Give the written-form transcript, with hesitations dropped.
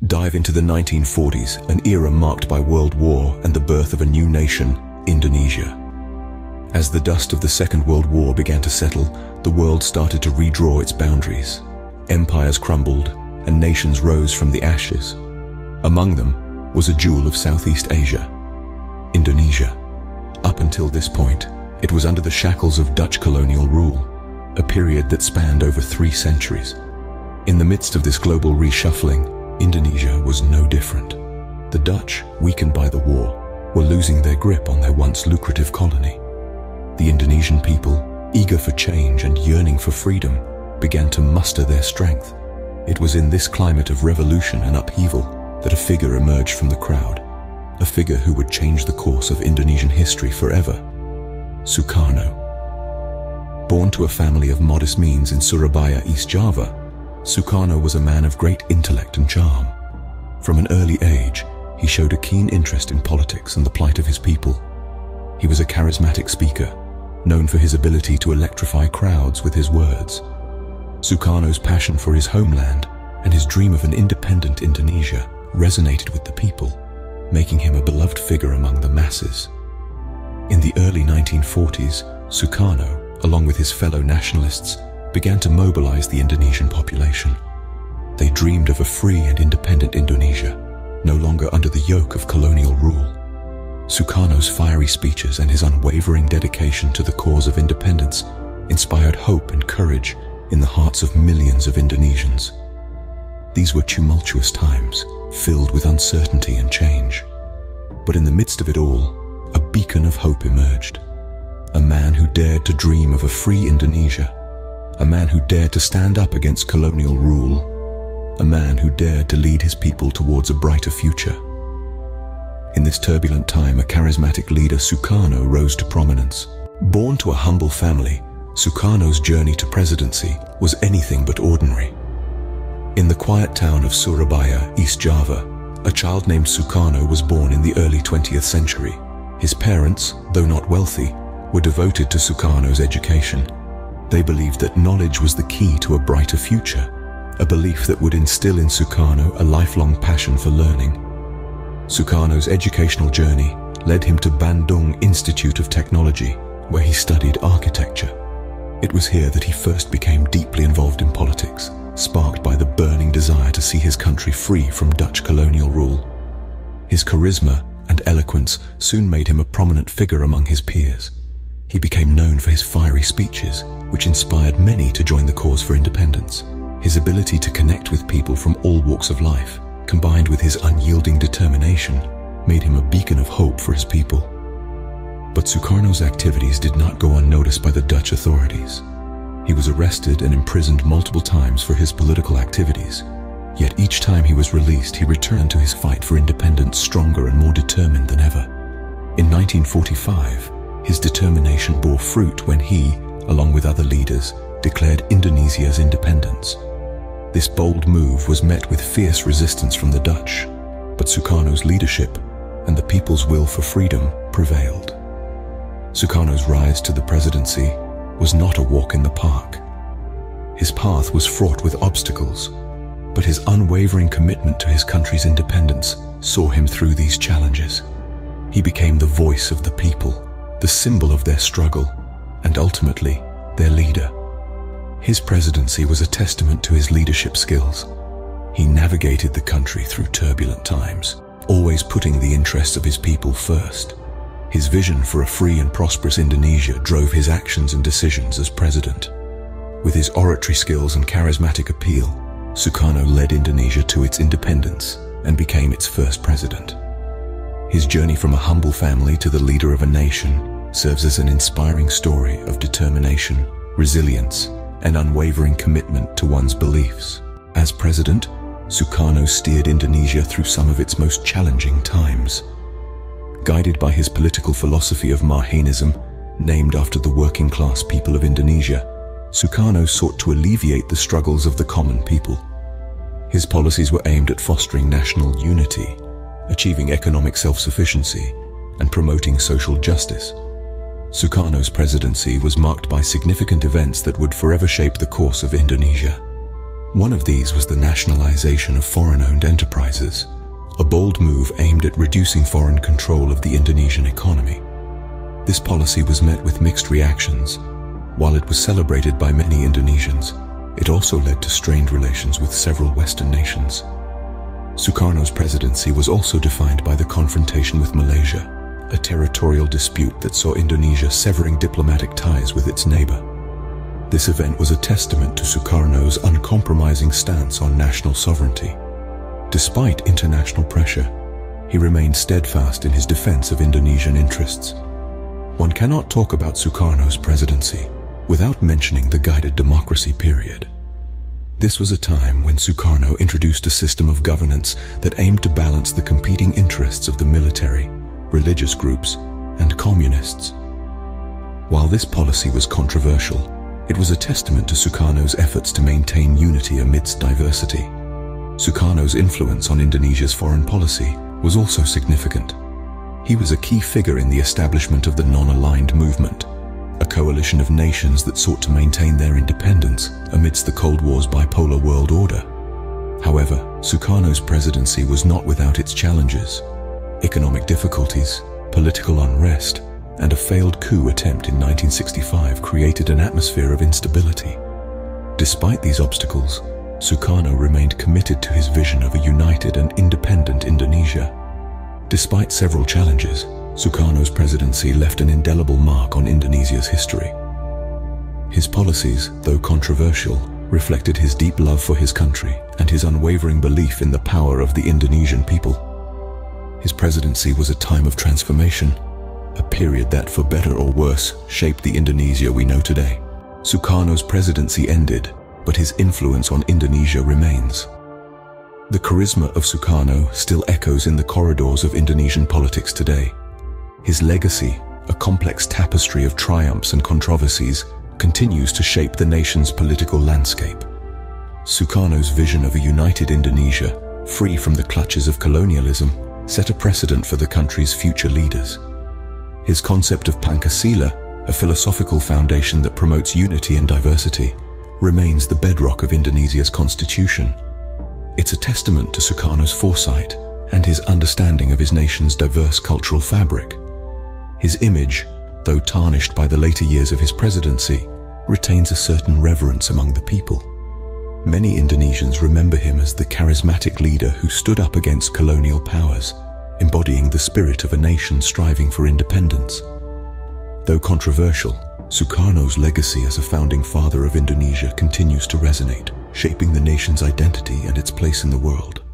Dive into the 1940s, an era marked by World War and the birth of a new nation, Indonesia. As the dust of the Second World War began to settle, the world started to redraw its boundaries. Empires crumbled, and nations rose from the ashes. Among them was a jewel of Southeast Asia, Indonesia. Up until this point, it was under the shackles of Dutch colonial rule, a period that spanned over 3 centuries. In the midst of this global reshuffling, Indonesia was no different. The Dutch, weakened by the war, were losing their grip on their once lucrative colony. The Indonesian people, eager for change and yearning for freedom, began to muster their strength. It was in this climate of revolution and upheaval that a figure emerged from the crowd, a figure who would change the course of Indonesian history forever: Sukarno. Born to a family of modest means in Surabaya, East Java, Sukarno was a man of great intellect and charm. From an early age, he showed a keen interest in politics and the plight of his people. He was a charismatic speaker, known for his ability to electrify crowds with his words. Sukarno's passion for his homeland and his dream of an independent Indonesia resonated with the people, making him a beloved figure among the masses. In the early 1940s, Sukarno, along with his fellow nationalists, began to mobilize the Indonesian population. They dreamed of a free and independent Indonesia, no longer under the yoke of colonial rule. Sukarno's fiery speeches and his unwavering dedication to the cause of independence inspired hope and courage in the hearts of millions of Indonesians. These were tumultuous times, filled with uncertainty and change. But in the midst of it all, a beacon of hope emerged. A man who dared to dream of a free Indonesia. A man who dared to stand up against colonial rule. A man who dared to lead his people towards a brighter future. In this turbulent time, a charismatic leader, Sukarno, rose to prominence. Born to a humble family, Sukarno's journey to presidency was anything but ordinary. In the quiet town of Surabaya, East Java, a child named Sukarno was born in the early 20th century. His parents, though not wealthy, were devoted to Sukarno's education. They believed that knowledge was the key to a brighter future, a belief that would instill in Sukarno a lifelong passion for learning. Sukarno's educational journey led him to Bandung Institute of Technology, where he studied architecture. It was here that he first became deeply involved in politics, sparked by the burning desire to see his country free from Dutch colonial rule. His charisma and eloquence soon made him a prominent figure among his peers. He became known for his fiery speeches, which inspired many to join the cause for independence. His ability to connect with people from all walks of life, combined with his unyielding determination, made him a beacon of hope for his people. But Sukarno's activities did not go unnoticed by the Dutch authorities. He was arrested and imprisoned multiple times for his political activities. Yet each time he was released, he returned to his fight for independence stronger and more determined than ever. In 1945, his determination bore fruit when he, along with other leaders, declared Indonesia's independence. This bold move was met with fierce resistance from the Dutch, but Sukarno's leadership and the people's will for freedom prevailed. Sukarno's rise to the presidency was not a walk in the park. His path was fraught with obstacles, but his unwavering commitment to his country's independence saw him through these challenges. He became the voice of the people, the symbol of their struggle, and ultimately, their leader. His presidency was a testament to his leadership skills. He navigated the country through turbulent times, always putting the interests of his people first. His vision for a free and prosperous Indonesia drove his actions and decisions as president. With his oratory skills and charismatic appeal, Sukarno led Indonesia to its independence and became its first president. His journey from a humble family to the leader of a nation serves as an inspiring story of determination, resilience, and unwavering commitment to one's beliefs. As president, Sukarno steered Indonesia through some of its most challenging times. Guided by his political philosophy of Marhaenism, named after the working-class people of Indonesia, Sukarno sought to alleviate the struggles of the common people. His policies were aimed at fostering national unity, achieving economic self-sufficiency, and promoting social justice. Sukarno's presidency was marked by significant events that would forever shape the course of Indonesia. One of these was the nationalization of foreign-owned enterprises, a bold move aimed at reducing foreign control of the Indonesian economy. This policy was met with mixed reactions. While it was celebrated by many Indonesians, it also led to strained relations with several Western nations. Sukarno's presidency was also defined by the confrontation with Malaysia, a territorial dispute that saw Indonesia severing diplomatic ties with its neighbor. This event was a testament to Sukarno's uncompromising stance on national sovereignty. Despite international pressure, he remained steadfast in his defense of Indonesian interests. One cannot talk about Sukarno's presidency without mentioning the guided democracy period. This was a time when Sukarno introduced a system of governance that aimed to balance the competing interests of the military, religious groups, and communists. While this policy was controversial, it was a testament to Sukarno's efforts to maintain unity amidst diversity. Sukarno's influence on Indonesia's foreign policy was also significant. He was a key figure in the establishment of the Non-Aligned Movement, a coalition of nations that sought to maintain their independence amidst the Cold War's bipolar world order. However, Sukarno's presidency was not without its challenges. Economic difficulties, political unrest, and a failed coup attempt in 1965 created an atmosphere of instability. Despite these obstacles, Sukarno remained committed to his vision of a united and independent Indonesia. Despite several challenges, Sukarno's presidency left an indelible mark on Indonesia's history. His policies, though controversial, reflected his deep love for his country and his unwavering belief in the power of the Indonesian people. His presidency was a time of transformation, a period that, for better or worse, shaped the Indonesia we know today. Sukarno's presidency ended, but his influence on Indonesia remains. The charisma of Sukarno still echoes in the corridors of Indonesian politics today. His legacy, a complex tapestry of triumphs and controversies, continues to shape the nation's political landscape. Sukarno's vision of a united Indonesia, free from the clutches of colonialism, set a precedent for the country's future leaders. His concept of Pancasila, a philosophical foundation that promotes unity and diversity, remains the bedrock of Indonesia's constitution. It's a testament to Sukarno's foresight and his understanding of his nation's diverse cultural fabric. His image, though tarnished by the later years of his presidency, retains a certain reverence among the people. Many Indonesians remember him as the charismatic leader who stood up against colonial powers, embodying the spirit of a nation striving for independence. Though controversial, Sukarno's legacy as a founding father of Indonesia continues to resonate, shaping the nation's identity and its place in the world.